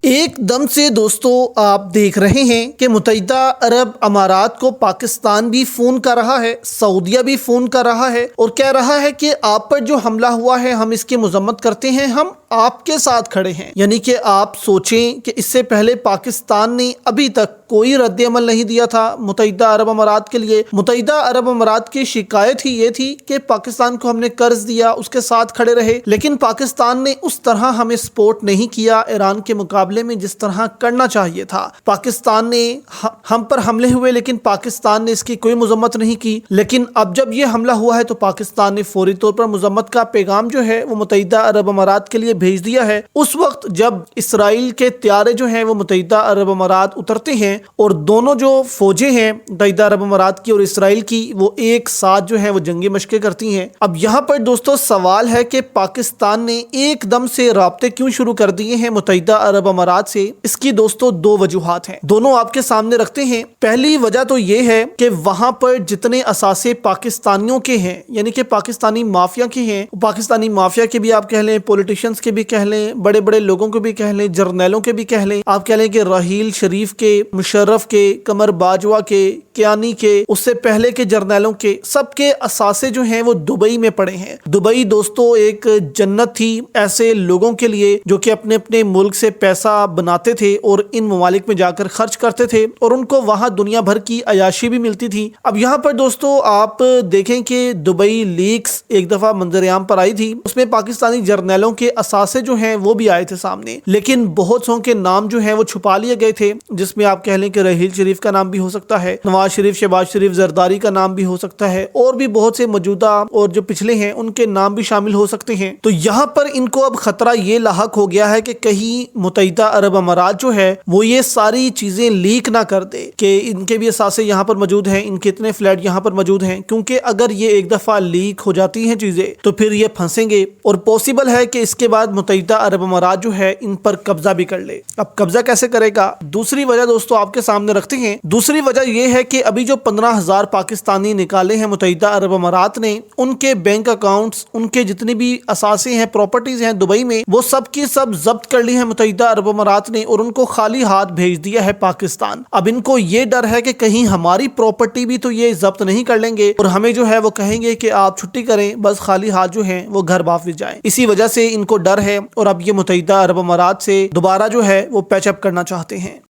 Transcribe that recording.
ایک दम से दोस्तों आप देख रहे हैं कि मुत्तहिदा अरब अमारात को पाकिस्तान भी फ़ोन कर रहा है, सऊदीया भी फ़ोन कर रहा है और कह रहा है कि आप पर जो हमला हुआ है हम इसकी मजम्मत करते हैं, हम आपके साथ खड़े हैं। यानी कि आप सोचें कि इससे पहले पाकिस्तान ने अभी तक कोई रद्द अमल नहीं दिया था मुत्तहिदा अरब अमारात के लिए। मुत्तहिदा अरब अमारात की शिकायत ही ये थी कि पाकिस्तान को हमने कर्ज दिया, उसके साथ खड़े रहे, लेकिन पाकिस्तान ने उस तरह हमें सपोर्ट नहीं किया ईरान के मुकाबले में जिस तरह करना चाहिए था। पाकिस्तान ने हम पर हमले हुए लेकिन पाकिस्तान ने इसकी कोई मजम्मत नहीं की। लेकिन अब जब ये हमला हुआ है तो पाकिस्तान ने फौरी तौर पर मजम्मत का पैगाम जो है वो मुत्तहिदा अरब अमारात के लिए भेज दिया है। उस वक्त जब इसराइल के त्यारे जो हैं वो मुत्तहिदा अरब अमारात उतरते हैं और दोनों जो फौजें हैं मुत्तहिदा अरब अमारात की और इसराइल की वो एक साथ जो है वो जंगी मशकें करती हैं। अब यहाँ पर दोस्तों सवाल है कि पाकिस्तान ने एकदम से राब्ते क्यों शुरू कर दिए हैं मुत्तहिदा अरब अमारात से। इसकी दोस्तों दो वजूहात हैं, दोनों आपके सामने रखते हैं। पहली वजह तो ये है कि वहां पर जितने असासे पाकिस्तानियों के हैं, यानी कि पाकिस्तानी माफिया के हैं, पाकिस्तानी माफिया के भी आप कह लें, पॉलिटिशियंस के भी कह लें, बड़े बड़े लोगों को भी कह लें, जर्नैलों के भी कह लें, आप कह लें कि राहील शरीफ के, मुशर्रफ के, कमर बाजवा के, कियानी के, उससे पहले के जर्नैलों के, सबके असासे जो हैं वो दुबई में पड़े हैं। दुबई दोस्तों एक जन्नत थी ऐसे लोगों के लिए जो कि अपने अपने मुल्क से पैसा बनाते थे और इन ममालिक में जाकर खर्च करते थे और उनको वहां दुनिया भर की अयाशी भी मिलती थी। अब यहाँ पर दोस्तों आप देखें कि दुबई लीक्स एक दफा मंजरेआम पर आई थी, उसमें पाकिस्तानी जर्नैलों के असासे जो हैं वो भी आए थे सामने, लेकिन बहुत सौ के नाम जो हैं वो छुपा लिए गए थे, जिसमें आप कह लें कि राहील शरीफ का नाम भी हो सकता है, नवाज शरीफ, शहबाज शरीफ, जरदारी का नाम भी हो सकता है और भी बहुत से मौजूदा और जो पिछले हैं उनके नाम भी शामिल हो सकते हैं। तो यहाँ पर इनको अब खतरा ये लाहक हो गया है कि कहीं मुत्तहिदा अरब अमारात जो है वो ये सारी चीजें लीक ना कर दे कि इनके भी असासे यहाँ पर मौजूद हैं, इनके इतने फ्लैट यहाँ पर मौजूद हैं, क्योंकि अगर ये एक दफा लीक हो जाती हैं चीजें तो फिर ये फंसेंगे और पॉसिबल है कि इसके बाद मुत्तहिदा अरब अमारात जो है इन पर कब्जा भी कर ले। अब कब्जा कैसे करेगा? दूसरी वजह दोस्तों आपके सामने रखते हैं। दूसरी वजह यह है कि अभी जो 15,000 पाकिस्तानी निकाले हैं मुत्तहिदा अरब अमारात ने, उनके बैंक अकाउंट्स, उनके जितने भी असासे हैं, प्रॉपर्टीज हैं दुबई में, वो सब की सब जब्त कर ली है मुत्तहिदा अरब अमारात ने और उनको खाली हाथ भेज दिया है पाकिस्तान। अब इनको ये डर है कि कहीं हमारी प्रॉपर्टी भी तो ये जब्त नहीं कर लेंगे और हमें जो है वो कहेंगे कि आप छुट्टी करें, बस खाली हाथ जो है वो घर वापस जाएं। इसी वजह से इनको डर है और अब ये मुत्तहिदा अरब अमारात से दोबारा जो है वो पैचअप करना चाहते हैं।